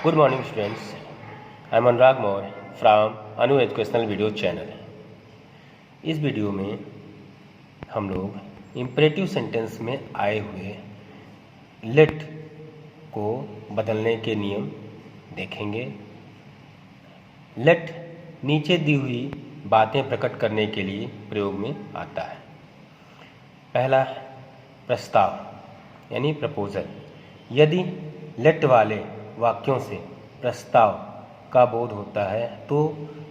Good morning students, I am Anurag Moore from Anu Educational Video Channel। इस video में हम लोग imperative sentence में आए हुए लेट को बदलने के नियम देखेंगे। लेट नीचे दी हुई बातें प्रकट करने के लिए प्रयोग में आता है। पहला प्रस्ताव यानी प्रपोजल। यदि लेट वाले वाक्यों से प्रस्ताव का बोध होता है तो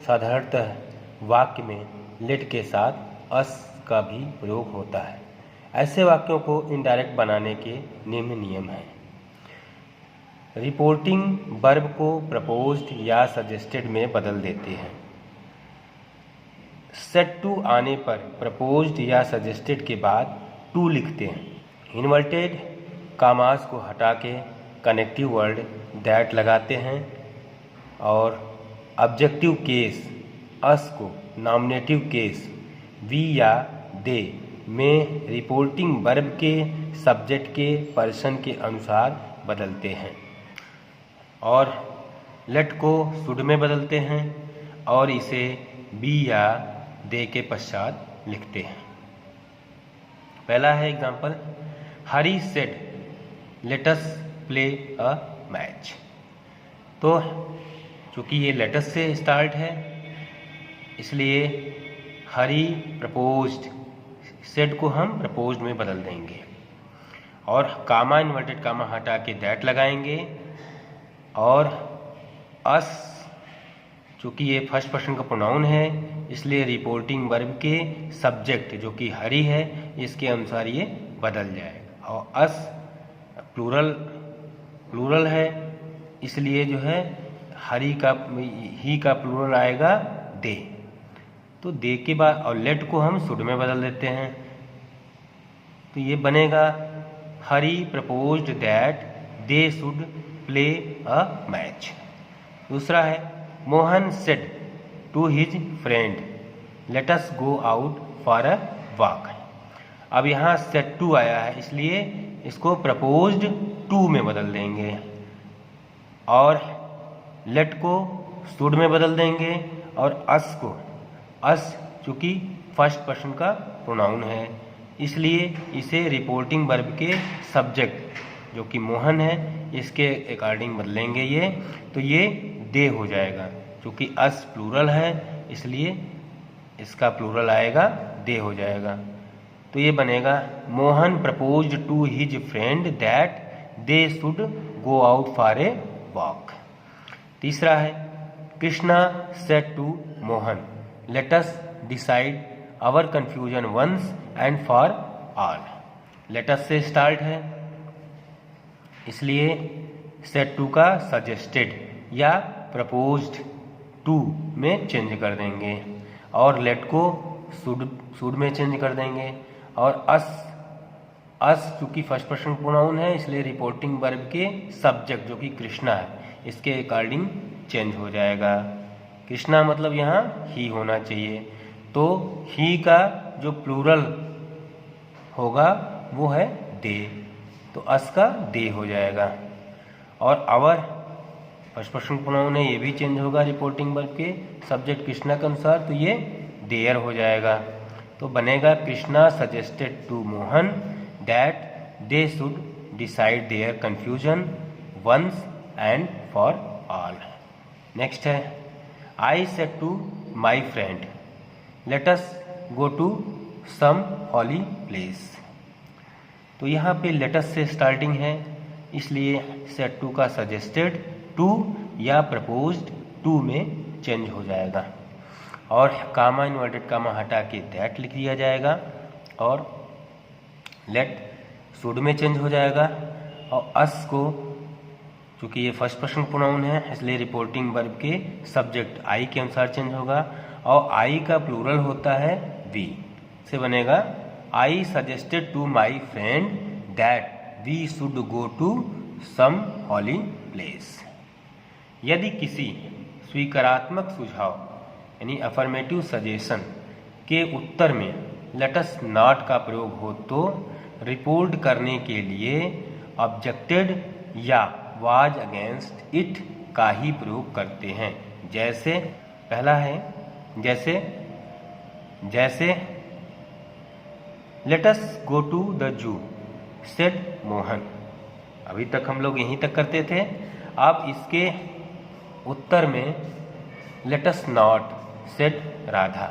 साधारणतः वाक्य में लेट के साथ अस का भी प्रयोग होता है। ऐसे वाक्यों को इनडायरेक्ट बनाने के निम्न नियम हैं। रिपोर्टिंग वर्ब को प्रपोज्ड या सजेस्टेड में बदल देते हैं। सेट टू आने पर प्रपोज्ड या सजेस्टेड के बाद टू लिखते हैं। इन्वर्टेड कामास को हटा के कनेक्टिव वर्ड दैट लगाते हैं और ऑब्जेक्टिव केस अस को नॉमिनेटिव केस वी या दे में रिपोर्टिंग वर्ब के सब्जेक्ट के पर्सन के अनुसार बदलते हैं और लेट को शुड में बदलते हैं और इसे बी या दे के पश्चात लिखते हैं। पहला है example, Hari said let us play a match. तो चूँकि ये लेटस से स्टार्ट है इसलिए हरी प्रपोज्ड, सेड को हम प्रपोज्ड में बदल देंगे और कामा इन्वर्टेड कामा हटा के दैट लगाएंगे और अस चूँकि ये फर्स्ट पर्सन का प्रोनाउन है इसलिए रिपोर्टिंग वर्ब के सब्जेक्ट जो कि हरी है इसके अनुसार ये बदल जाएगा और अस प्लूरल है इसलिए जो है हरी का ही का प्लूरल आएगा दे। तो दे के बाद और लेट को हम शुड में बदल देते हैं तो ये बनेगा Hari proposed that they should play a match. दूसरा है Mohan said to his friend let us go out for a walk. अब यहाँ सेड टू आया है इसलिए इसको प्रपोज्ड टू में बदल देंगे और लेट को शुड में बदल देंगे और अस चूँकि फर्स्ट पर्सन का प्रोनाउन है इसलिए इसे रिपोर्टिंग वर्ब के सब्जेक्ट जो कि मोहन है इसके अकॉर्डिंग बदलेंगे ये तो ये दे हो जाएगा। चूँकि अस प्लूरल है इसलिए इसका प्लूरल आएगा दे हो जाएगा। तो ये बनेगा Mohan proposed to his friend that they should go out for a walk. तीसरा है Krishna said to Mohan let us decide our confusion once and for all. Let us say start है इसलिए सेड टू का सजेस्टेड या प्रपोज्ड टू में change कर देंगे और लेट को शुड में चेंज कर देंगे और अस चूँकि फर्स्ट पर्सन प्रोनाउन है इसलिए रिपोर्टिंग वर्ब के सब्जेक्ट जो कि कृष्णा है इसके अकॉर्डिंग चेंज हो जाएगा। कृष्णा मतलब यहाँ ही होना चाहिए तो ही का जो प्लूरल होगा वो है दे तो अस का दे हो जाएगा और आवर फर्स्ट पर्सन प्रोनाउन है ये भी चेंज होगा रिपोर्टिंग वर्ब के सब्जेक्ट कृष्णा के अनुसार तो ये देयर हो जाएगा। तो बनेगा Krishna suggested to Mohan that they should decide their confusion once and for all. Next है I said to my friend let us go to some holy place. तो यहाँ पे लेट अस से स्टार्टिंग है इसलिए सेड टू का सजेस्टेड टू या proposed to में चेंज हो जाएगा और कामा इन्वर्टेड कामा हटा के दैट लिख दिया जाएगा और लेट शुड में चेंज हो जाएगा और अस को चूँकि ये फर्स्ट पर्सन प्रोनाउन है इसलिए रिपोर्टिंग वर्ब के सब्जेक्ट आई के अनुसार चेंज होगा और आई का प्लूरल होता है वी से बनेगा I suggested to my friend that we should go to some holy place. यदि किसी स्वीकारात्मक सुझाव यानी अफर्मेटिव सजेशन के उत्तर में लेट अस नॉट का प्रयोग हो तो रिपोर्ट करने के लिए ऑब्जेक्टेड या वाज अगेंस्ट इट का ही प्रयोग करते हैं। जैसे पहला है जैसे let us go to the zoo said Mohan. अभी तक हम लोग यहीं तक करते थे। अब इसके उत्तर में let us not said Radha.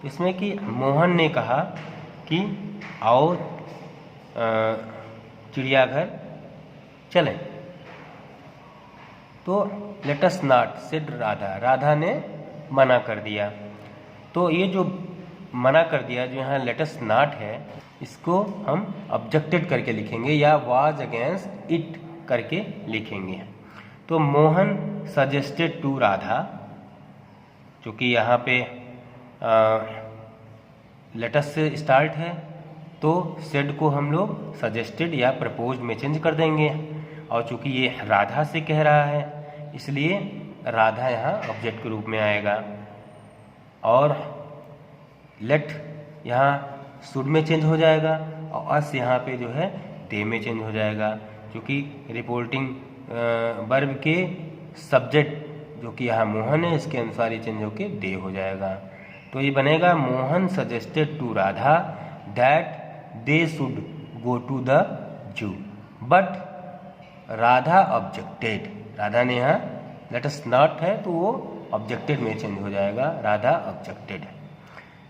इसमें कि मोहन ने कहा कि आओ चिड़ियाघर चलें, तो let us not said Radha, Radha ने मना कर दिया। तो ये जो मना कर दिया, जो यहाँ लेट अस नॉट है, इसको हम ऑब्जेक्टेड करके लिखेंगे या वाज अगेंस्ट इट करके लिखेंगे। तो मोहन सजेस्टेड टू राधा, चूँकि यहाँ पे लेट अस से स्टार्ट है तो सेड को हम लोग सजेस्टेड या प्रपोज्ड में चेंज कर देंगे, और चूँकि ये राधा से कह रहा है इसलिए राधा यहाँ ऑब्जेक्ट के रूप में आएगा। और लेट यहाँ शुड में चेंज हो जाएगा और अस यहाँ पे जो है दे में चेंज हो जाएगा, क्योंकि रिपोर्टिंग वर्ब के सब्जेक्ट जो कि यहाँ मोहन है इसके अनुसार ये चेंज होके दे हो जाएगा। तो ये बनेगा Mohan suggested to Radha that they should go to the zoo but Radha objected. Radha ने यहाँ लेट अस नॉट है तो वो ऑब्जेक्टेड में चेंज हो जाएगा, राधा ऑब्जेक्टेड।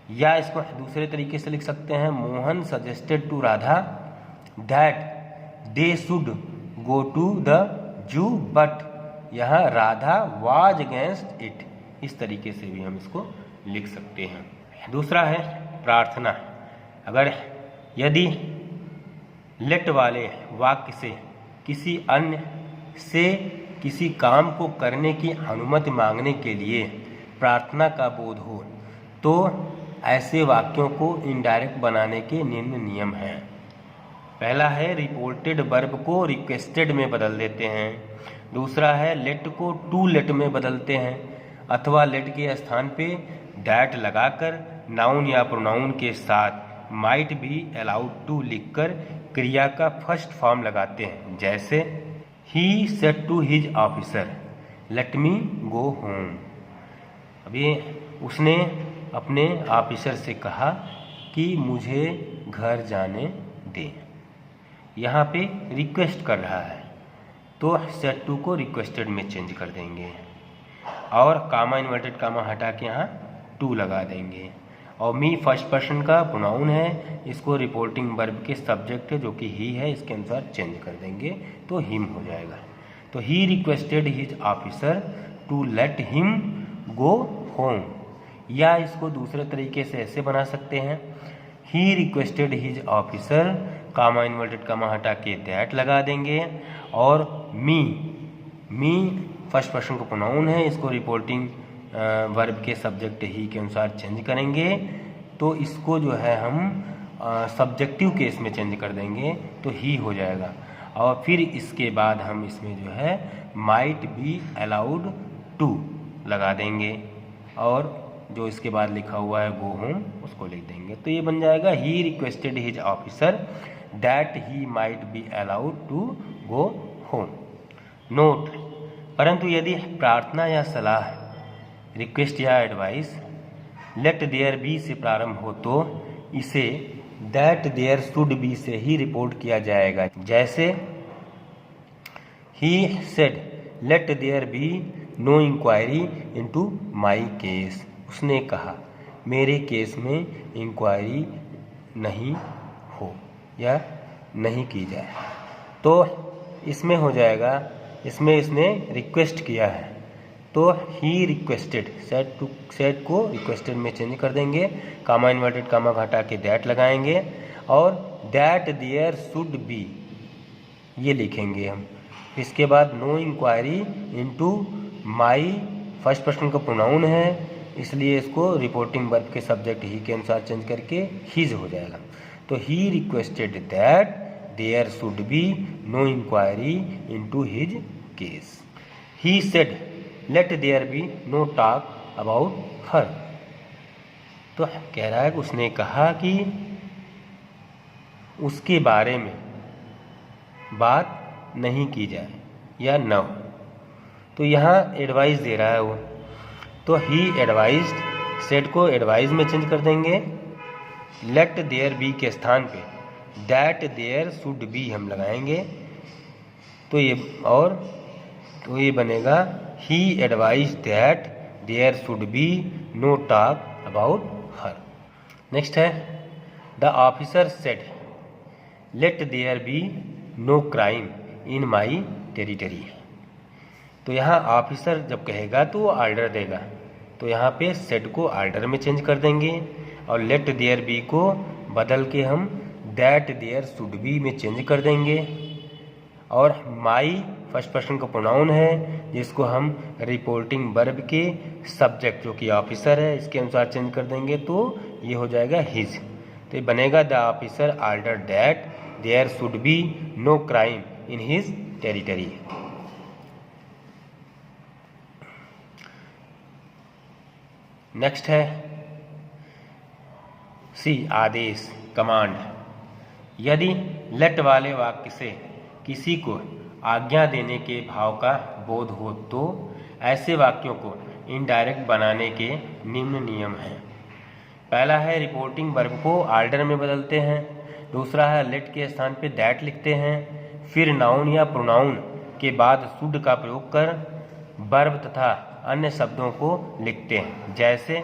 या इसको दूसरे तरीके से लिख सकते हैं Mohan suggested to Radha that they should go to the zoo but यहाँ राधा वाज अगेंस्ट इट। इस तरीके से भी हम इसको लिख सकते हैं। दूसरा है प्रार्थना। अगर यदि लेट वाले वाक्य से किसी अन्य से किसी काम को करने की अनुमति मांगने के लिए प्रार्थना का बोध हो तो ऐसे वाक्यों को इनडायरेक्ट बनाने के निम्न नियम हैं। पहला है रिपोर्टेड वर्ब को रिक्वेस्टेड में बदल देते हैं। दूसरा है लेट को टू लेट में बदलते हैं, अथवा लेट के स्थान पे डैट लगाकर नाउन या प्रोनाउन के साथ माइट बी अलाउड टू लिखकर क्रिया का फर्स्ट फॉर्म लगाते हैं। जैसे he said to his officer let me go home. अभी उसने अपने ऑफिसर से कहा कि मुझे घर जाने दें। यहाँ पे रिक्वेस्ट कर रहा है तो सेड टू को रिक्वेस्टेड में चेंज कर देंगे और कामा इन्वर्टेड कामा हटा के यहाँ टू लगा देंगे। और मी फर्स्ट पर्सन का प्रोनाउन है, इसको रिपोर्टिंग वर्ब के सब्जेक्ट है जो कि ही है, इसके अनुसार चेंज कर देंगे तो हिम हो जाएगा। तो he requested his officer to let him go home. या इसको दूसरे तरीके से ऐसे बना सकते हैं he requested his officer comma inverted comma हटा के दैट लगा देंगे और मी फर्स्ट पर्सन का प्रोनाउन है, इसको रिपोर्टिंग वर्ब के सब्जेक्ट ही के अनुसार चेंज करेंगे तो इसको जो है हम सब्जेक्टिव केस में चेंज कर देंगे तो ही हो जाएगा। और फिर इसके बाद हम इसमें जो है माइट बी अलाउड टू लगा देंगे और जो इसके बाद लिखा हुआ है गो होम उसको लिख देंगे। तो ये बन जाएगा he requested his officer that he might be allowed to go home. Note, परंतु यदि प्रार्थना या सलाह, रिक्वेस्ट या एडवाइस लेट देयर बी से प्रारंभ हो तो इसे दैट देयर शुड बी से ही रिपोर्ट किया जाएगा। जैसे he said let there be no inquiry into my case. उसने कहा मेरे केस में इंक्वायरी नहीं हो या नहीं की जाए। तो इसमें हो जाएगा, इसमें इसने रिक्वेस्ट किया है तो ही रिक्वेस्टेड सेड को रिक्वेस्टेड में चेंज कर देंगे, कामा इन्वर्टेड कामा हटा के दैट लगाएंगे और दैट देयर शुड बी ये लिखेंगे हम। इसके बाद no inquiry into my first person का प्रोनाउन है इसलिए इसको रिपोर्टिंग वर्ब के सब्जेक्ट ही के अनुसार चेंज करके हिज हो जाएगा। तो he requested that there should be no inquiry into his case. He said let there be no talk about her. तो कह रहा है कि उसने कहा कि उसके बारे में बात नहीं की जाए। या नो। तो यहाँ एडवाइस दे रहा है वो, तो ही एडवाइज्ड, सेड को एडवाइज में चेंज कर देंगे। लेट देयर बी के स्थान पे दैट देयर शुड बी हम लगाएंगे, तो ये बनेगा he advise that there should be no talk about her. Next है the officer said let there be no crime in my territory. तो यहाँ ऑफिसर जब कहेगा तो वो ऑर्डर देगा, तो यहाँ पे सेड को ऑर्डर में चेंज कर देंगे और लेट देयर बी को बदल के हम दैट देयर शुड बी में चेंज कर देंगे। और माई फर्स्ट पर्सन का प्रोनाउन है जिसको हम रिपोर्टिंग वर्ब के सब्जेक्ट जो कि ऑफिसर है इसके अनुसार चेंज कर देंगे, तो ये हो जाएगा हिज। तो ये बनेगा the officer order that there should be no crime in his territory. Next है सी आदेश कमांड। यदि लेट वाले वाक्य से किसी को आज्ञा देने के भाव का बोध हो तो ऐसे वाक्यों को इनडायरेक्ट बनाने के निम्न नियम हैं। पहला है रिपोर्टिंग वर्ब को ऑर्डर में बदलते हैं। दूसरा है लेट के स्थान पे दैट लिखते हैं। फिर नाउन या प्रोनाउन के बाद शुड का प्रयोग कर वर्ब तथा अन्य शब्दों को लिखते हैं, जैसे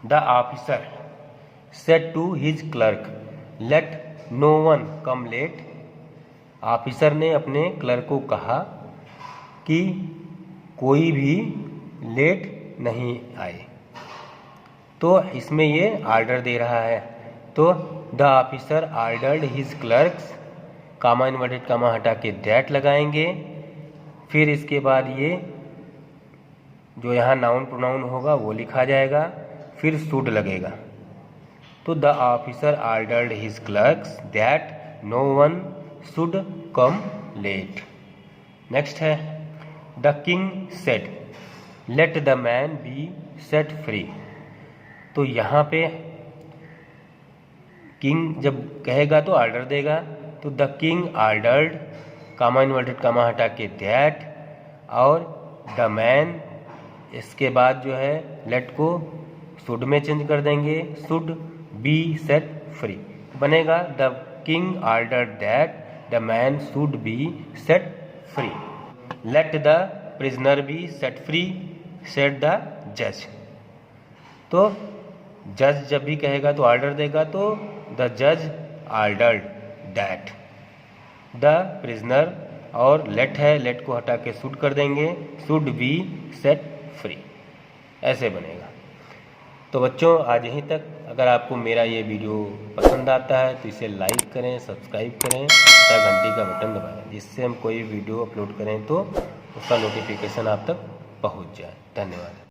the officer said to his clerk let no one come late. Officer ने अपने क्लर्क को कहा कि कोई भी लेट नहीं आए, तो इसमें ये ऑर्डर दे रहा है। तो the officer ordered his clerks, comma inverted comma हटा के दैट लगाएंगे। फिर इसके बाद ये जो यहाँ नाउन प्रोनाउन होगा वो लिखा जाएगा, फिर शुड लगेगा। तो the officer ordered his clerks that no one should come late. Next है the king said let the man be set free. तो यहाँ पे किंग जब कहेगा तो ऑर्डर देगा, तो the king ordered comma inverted comma हटा के दैट और द मैन, इसके बाद जो है लेट को शुड में चेंज कर देंगे, शुड बी सेट फ्री। बनेगा the king ordered that the man should be set free. Let the prisoner be set free set the जज। तो जज जब भी कहेगा तो ऑर्डर देगा, तो द जज ऑर्डर्ड दैट द प्रिजनर, और लेट है लेट को हटा के शुड कर देंगे, शुड बी सेट फ्री। ऐसे बनेगा। तो बच्चों आज यहीं तक। अगर आपको मेरा ये वीडियो पसंद आता है तो इसे लाइक करें, सब्सक्राइब करें तथा घंटी का बटन दबाएं, जिससे हम कोई वीडियो अपलोड करें तो उसका नोटिफिकेशन आप तक पहुंच जाए। धन्यवाद।